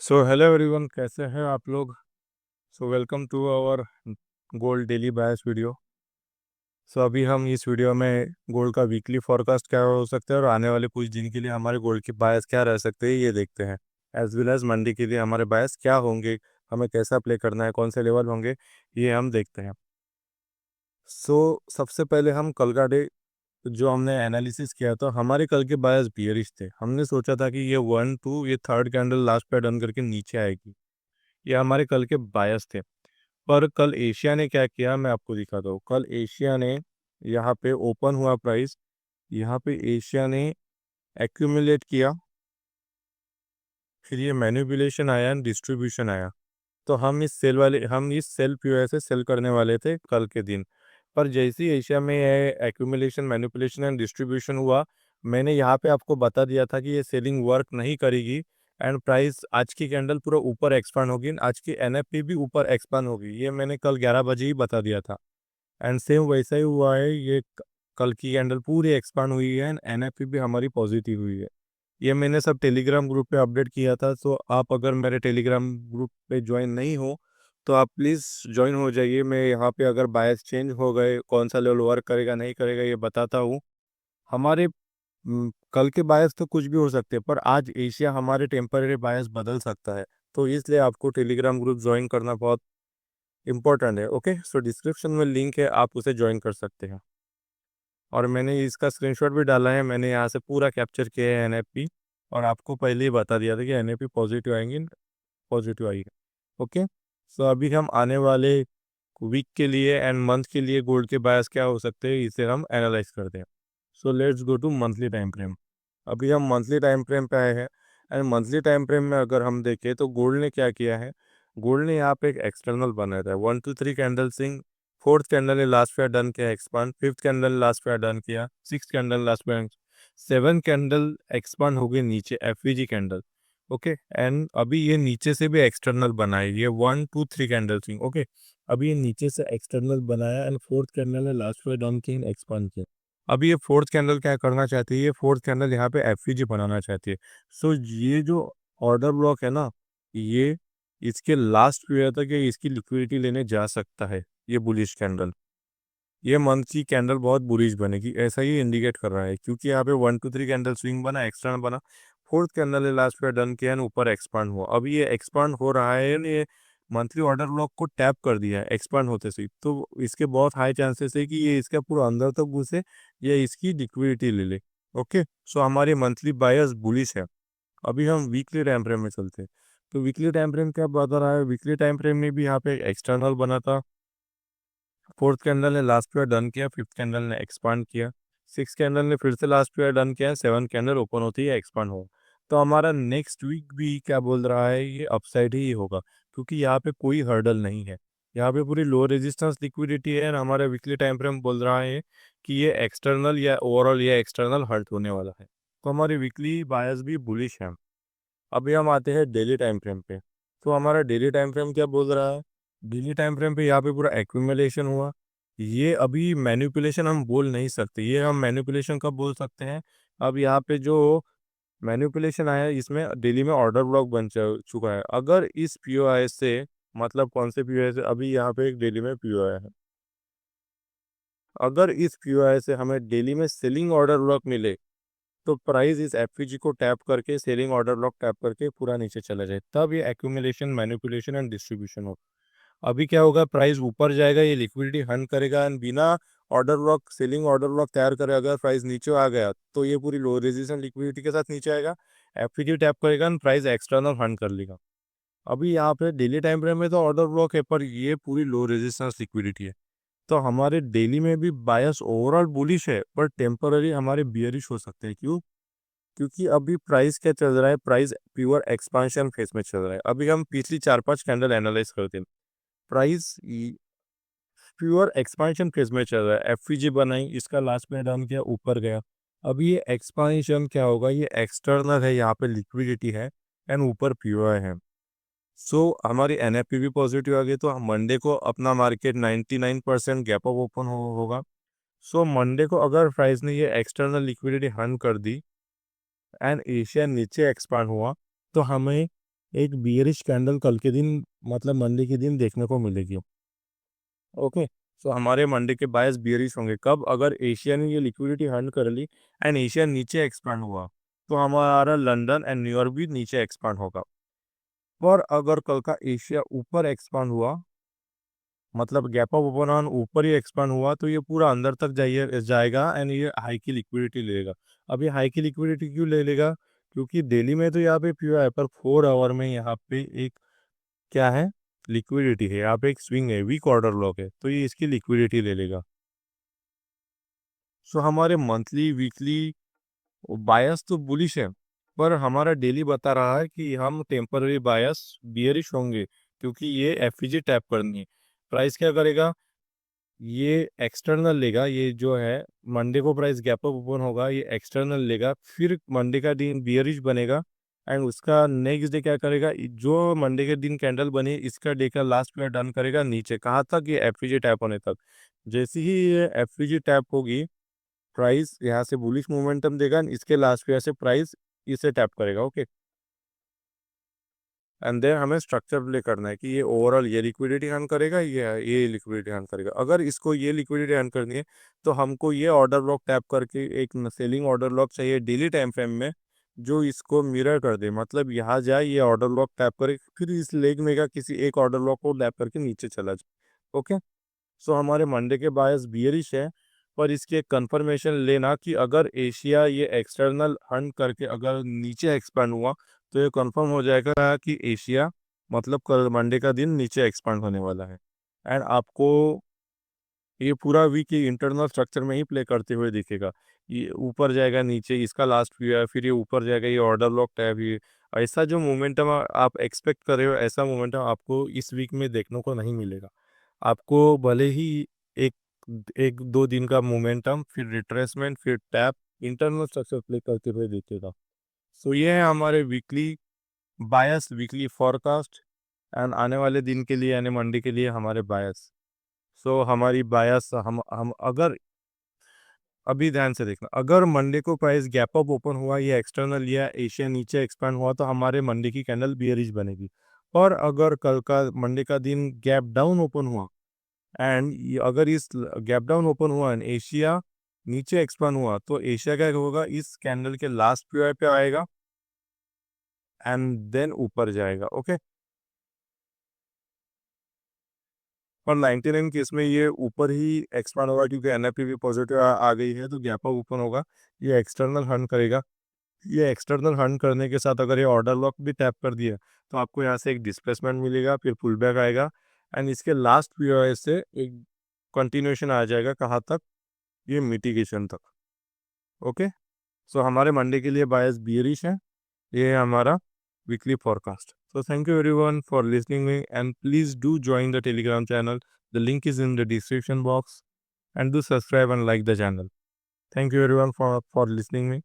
So hello everyone, कैसे हैं आप लोग। So welcome to our gold daily bias video. So अभी हम इस वीडियो में गोल्ड का वीकली फोरकास्ट क्या हो सकता है और आने वाले कुछ दिन के लिए हमारे गोल्ड की बायस क्या रह सकते हैं ये देखते हैं। एज वेल एज मंडी के लिए हमारे बायस क्या होंगे, हमें कैसा प्ले करना है, कौन से लेवल होंगे, ये हम देखते हैं। सो सबसे पहले हम कल का डे जो हमने एनालिसिस किया था, हमारे कल के बायस बियरिश थे। हमने सोचा था कि ये 1 2 ये थर्ड कैंडल लास्ट पे डन करके नीचे आएगी। ये हमारे कल के बायस थे। पर कल एशिया ने क्या किया मैं आपको दिखाता हूँ। कल एशिया ने यहाँ पे ओपन हुआ प्राइस, यहाँ पे एशिया ने एक्यूमुलेट किया, फिर ये मैनिपुलेशन आया एंड डिस्ट्रीब्यूशन आया। तो हम इस सेल पीओएस से सेल करने वाले थे कल के दिन। पर जैसे ही एशिया में एक्यूमुलेशन, मैनिपुलेशन एंड डिस्ट्रीब्यूशन हुआ, मैंने यहाँ पे आपको बता दिया था कि ये सेलिंग वर्क नहीं करेगी एंड प्राइस आज की कैंडल पूरा ऊपर एक्सपांड होगी, आज की एनएफपी भी ऊपर एक्सपांड होगी। ये मैंने कल 11 बजे ही बता दिया था एंड सेम वैसा ही हुआ है। कल की कैंडल पूरी एक्सपांड हुई है एंड एनएफपी भी हमारी पॉजिटिव हुई है। ये मैंने सब टेलीग्राम ग्रुप पे अपडेट किया था। सो आप अगर मेरे टेलीग्राम ग्रुप पे ज्वाइन नहीं हो तो आप प्लीज़ ज्वाइन हो जाइए। मैं यहाँ पे अगर बायस चेंज हो गए, कौन सा लेवल वर्क करेगा नहीं करेगा ये बताता हूँ। हमारे कल के बायस तो कुछ भी हो सकते हैं, पर आज एशिया हमारे टेम्पररी बायस बदल सकता है। तो इसलिए आपको टेलीग्राम ग्रुप ज्वाइन करना बहुत इंपॉर्टेंट है। ओके, सो डिस्क्रिप्शन में लिंक है, आप उसे ज्वाइन कर सकते हैं। और मैंने इसका स्क्रीनशॉट भी डाला है, मैंने यहाँ से पूरा कैप्चर किया है एनएफपी, और आपको पहले ही बता दिया था कि एनएफपी पॉजिटिव आएंगी, पॉजिटिव आएगी। ओके, सो अभी हम आने वाले वीक के लिए एंड मंथ के लिए गोल्ड के बायस क्या हो सकते हैं इसे हम एनालाइज करते हैं। So let's go to monthly time frame. अभी हम मंथली टाइम फ्रेम पे आए हैं एंड मंथली टाइम फ्रेम में अगर हम देखें तो गोल्ड ने क्या किया है। गोल्ड ने यहाँ पे एक एक्सटर्नल बनाया था 1 2 3 कैंडल सिंह। फोर्थ कैंडल ने लास्ट फेयर डन किया expand, fifth candle last fair done किया, six candle last fair, seven candle expand हो गई नीचे एफवीजी कैंडल। ओके, एंड अभी ये नीचे से भी एक्सटर्नल बनाए, ये 1 2 3 कैंडल सिंह। ओके, अभी ये नीचे से एक्सटर्नल बनाया एंड फोर्थ कैंडल ने लास्ट फेयर डन किया, एक्सपांड किया। अभी ये फोर्थ कैंडल क्या करना चाहती है, ये फोर्थ कैंडल यहाँ पे एफवीजी बनाना चाहती है। सो ये जो ऑर्डर ब्लॉक है ना, ये इसके लास्ट पीरियड तक ये इसकी लिक्विडिटी लेने जा सकता है। ये बुलिश कैंडल, ये मंथ की कैंडल बहुत बुलिश बनेगी, ऐसा ही इंडिकेट कर रहा है, क्योंकि यहाँ पे 1 2 3 कैंडल स्विंग बना, एक्सटर्नल बना, फोर्थ कैंडल ने लास्ट पीरियड डन किया, ऊपर एक्सपांड हुआ। अभी ये एक्सपांड हो रहा है, ये मंथली ऑर्डर ब्लॉक को टैप कर दिया है एक्सपांड होते से, तो इसके बहुत हाई चांसेस है कि ये इसका पूरा अंदर तक घुसे, ये इसकी लिक्विडिटी ले ले। ओके, सो हमारे मंथली बायर्स बुलिश है। अभी हम वीकली टाइम फ्रेम में चलते हैं। तो वीकली टाइम फ्रेम क्या बता रहा है, वीकली टाइम फ्रेम में भी यहाँ पे एक्सटर्नल बना था, फोर्थ कैंडल ने लास्ट पीरियड डन किया, फिफ्थ कैंडल ने एक्सपांड किया, सिक्स कैंडल ने फिर से लास्ट पीरियड डन किया, सेवन कैंडल ओपन होती है एक्सपांड हो। तो हमारा नेक्स्ट वीक भी क्या बोल रहा है, ये अपसाइड ही होगा, क्योंकि यहाँ पे कोई हर्डल नहीं है, यहाँ पे पूरी लो रेजिस्टेंस लिक्विडिटी है। और हमारा वीकली टाइम फ्रेम बोल रहा है कि ये एक्सटर्नल या ओवरऑल ये एक्सटर्नल हर्ट होने वाला है। तो हमारी वीकली बायस भी बुलिश है। अभी हम आते हैं डेली टाइम फ्रेम पे। तो हमारा डेली टाइम फ्रेम क्या बोल रहा है, डेली टाइम फ्रेम पे यहाँ पे पूरा एक्यूमुलेशन हुआ। ये अभी मैनिपुलेशन हम बोल नहीं सकते, ये हम मैनिपुलेशन कब बोल सकते हैं, अब यहाँ पे जो मैनिपुलेशन आया इसमें डेली में ऑर्डर ब्लॉक बन चुका है। अगर इस पीओआई से, मतलब कौन से पीओआई से, अभी यहाँ पे एक डेली में पीओआई है, अगर इस पीओआई से हमें डेली में सेलिंग ऑर्डर ब्लॉक मिले तो प्राइस इस एफपीजी को टैप करके, सेलिंग ऑर्डर ब्लॉक टैप करके पूरा नीचे चला जाए, तब ये एक्यूमुलेशन, मैनिपुलेशन एंड डिस्ट्रीब्यूशन हो। अभी क्या होगा, प्राइस ऊपर जाएगा, ये लिक्विडिटी हंट करेगा एंड बिना order block, selling order block तैयार करे अगर प्राइस नीचे आ गया तो ये पूरी लो रेजिस्टेंस लिक्विडिटी के साथ नीचे आएगा, एफपीजी टैप करेगा एंड प्राइस एक्सटर्नल हंट कर लेगा। अभी यहाँ पे डेली टाइम फ्रेम में तो ऑर्डर ब्लॉक है, पर ये पूरी लो रेजिस्टेंस लिक्विडिटी है। तो हमारे डेली में भी बायस ओवरऑल बुलिश है, पर टेम्पररी हमारे बियरिश हो सकते हैं। क्यों, क्योंकि अभी प्राइस क्या चल रहा है, प्राइस प्योर एक्सपांशन फेज में चल रहा है। अभी हम पिछली 4 5 कैंडल एनालाइज करते हैं, प्राइस प्योर एक्सपांशन फेज में चल रहा है। एफवीजी बनाई, इसका लास्ट में डाउन किया, ऊपर गया। अभी ये एक्सपांशन क्या होगा, ये एक्सटर्नल है, यहाँ पे लिक्विडिटी है एंड ऊपर पीओआई है। सो हमारी एनएफपी भी पॉजिटिव आ गई, तो मंडे को अपना मार्केट 99% गैप अप ओपन होगा। सो मंडे को अगर प्राइस ने ये एक्सटर्नल लिक्विडिटी हन कर दी एंड एशिया नीचे एक्सपांड हुआ, तो हमें एक बियरिश कैंडल कल के दिन मतलब मंडे के दिन देखने को मिलेगी। ओके, सो हमारे मंडे के बायस बियरिश होंगे कब, अगर एशिया ने ये लिक्विडिटी हंट कर ली एंड एशिया नीचे एक्सपांड हुआ तो हमारा लंदन एंड न्यूयॉर्क भी नीचे एक्सपांड होगा। पर अगर कल का एशिया ऊपर एक्सपांड हुआ मतलब गैप ऑफ ओपन ऑन ऊपर ही एक्सपांड हुआ तो ये पूरा अंदर तक जाइए जाएगा एंड ये हाई की लिक्विडिटी लेगा। अब ये हाई की लिक्विडिटी क्यों ले लेगा, क्योंकि दिल्ली में तो यहाँ पे प्योर है पर 4 आवर में यहाँ पे एक क्या है, लिक्विडिटी है, यहाँ पे एक स्विंग है, वीक ऑर्डर लॉक है, तो ये इसकी लिक्विडिटी ले लेगा। सो हमारे मंथली वीकली बायस तो बुलिश है, पर हमारा डेली बता रहा है कि हम टेम्पररी बायस बियरिश होंगे, क्योंकि ये एफईजी टैप करनी है। प्राइस क्या करेगा, ये एक्सटर्नल लेगा, ये जो है मंडे को प्राइस गैप अप ओपन होगा, ये एक्सटर्नल लेगा, फिर मंडे का दिन बियरिश बनेगा एंड उसका नेक्स्ट डे क्या करेगा, जो मंडे के दिन कैंडल बनी इसका डे का लास्ट पेयर डन करेगा नीचे, कहाँ तक, ये एफईजी टैप होने तक। जैसे ही ये एफईजी टैप होगी प्राइस यहाँ से बुलिश मोमेंटम देगा and इसके लास्ट पेयर से प्राइस इसे टैप करेगा। ओके, एंड देन हमें स्ट्रक्चर प्ले करना है कि ये ओवरऑल ये लिक्विडिटी अर्न करेगा, ये लिक्विडिटी अर्न करेगा। अगर इसको ये लिक्विडिटी अर्न करनी है तो हमको ये ऑर्डर ब्लॉक टैप करके एक सेलिंग ऑर्डर ब्लॉक चाहिए डेली टाइम फ्रेम में, जो इसको मिरर कर दे, मतलब यहाँ जाए ये ऑर्डर ब्लॉक टैप करे फिर इस लेग में का किसी एक ऑर्डर ब्लॉक को टैप करके नीचे चला जाए। ओके, सो हमारे मंडे के बायस बियरिश है, पर इसकी एक कंफर्मेशन लेना कि अगर एशिया ये एक्सटर्नल हंट करके अगर नीचे एक्सपांड हुआ तो ये कंफर्म हो जाएगा कि एशिया मतलब कल मंडे का दिन नीचे एक्सपांड होने वाला है। एंड आपको ये पूरा वीक ये इंटरनल स्ट्रक्चर में ही प्ले करते हुए दिखेगा, ये ऊपर जाएगा नीचे इसका लास्ट व्यू है, फिर ये ऊपर जाएगा ये ऑर्डर ब्लॉक टैब, ये ऐसा जो मोमेंटम आप एक्सपेक्ट कर रहे हो ऐसा मोमेंटम आपको इस वीक में देखने को नहीं मिलेगा। आपको भले ही एक 1-2 दिन का मोमेंटम फिर रिट्रेसमेंट फिर टैप इंटरनल स्ट्रक्चर प्ले करते हुए दिखेगा। सो ये है हमारे weekly bias, weekly forecast and आने वाले दिन के लिए यानी मंडे के लिए हमारे बायस। सो हमारी बायस हम अगर अभी ध्यान से देखना, अगर मंडे को प्राइस गैप अप ओपन हुआ या एक्सटर्नल या एशिया नीचे एक्सपांड हुआ तो हमारे मंडे की कैंडल बियरिश बनेगी। और अगर कल का मंडे का दिन गैप डाउन ओपन हुआ एंड अगर इस गैप डाउन ओपन हुआ एंड एशिया नीचे एक्सपांड हुआ तो एशिया क्या होगा, इस कैंडल के लास्ट पीआई पे आएगा एंड देन ऊपर जाएगा। ओके, और 99 केस में ये ऊपर ही एक्सपांड होगा क्योंकि एनएफपी भी पॉजिटिव आ गई है तो गैप अप ओपन होगा, ये एक्सटर्नल हंट करेगा। ये एक्सटर्नल हंट करने के साथ अगर ये ऑर्डर लॉक भी टैप कर दिया तो आपको यहाँ से एक डिस्प्लेसमेंट मिलेगा, फिर पुल बैक आएगा एंड इसके लास्ट पीओएस से एक कंटिन्यूएशन आ जाएगा, कहाँ तक, ये मिटिगेशन तक। ओके, सो हमारे मंडे के लिए बायस बियरिश है, ये है हमारा weekly forecast. So thank you everyone for listening me and please do join the Telegram channel. The link is in the description box and do subscribe and like the channel. Thank you everyone for listening me.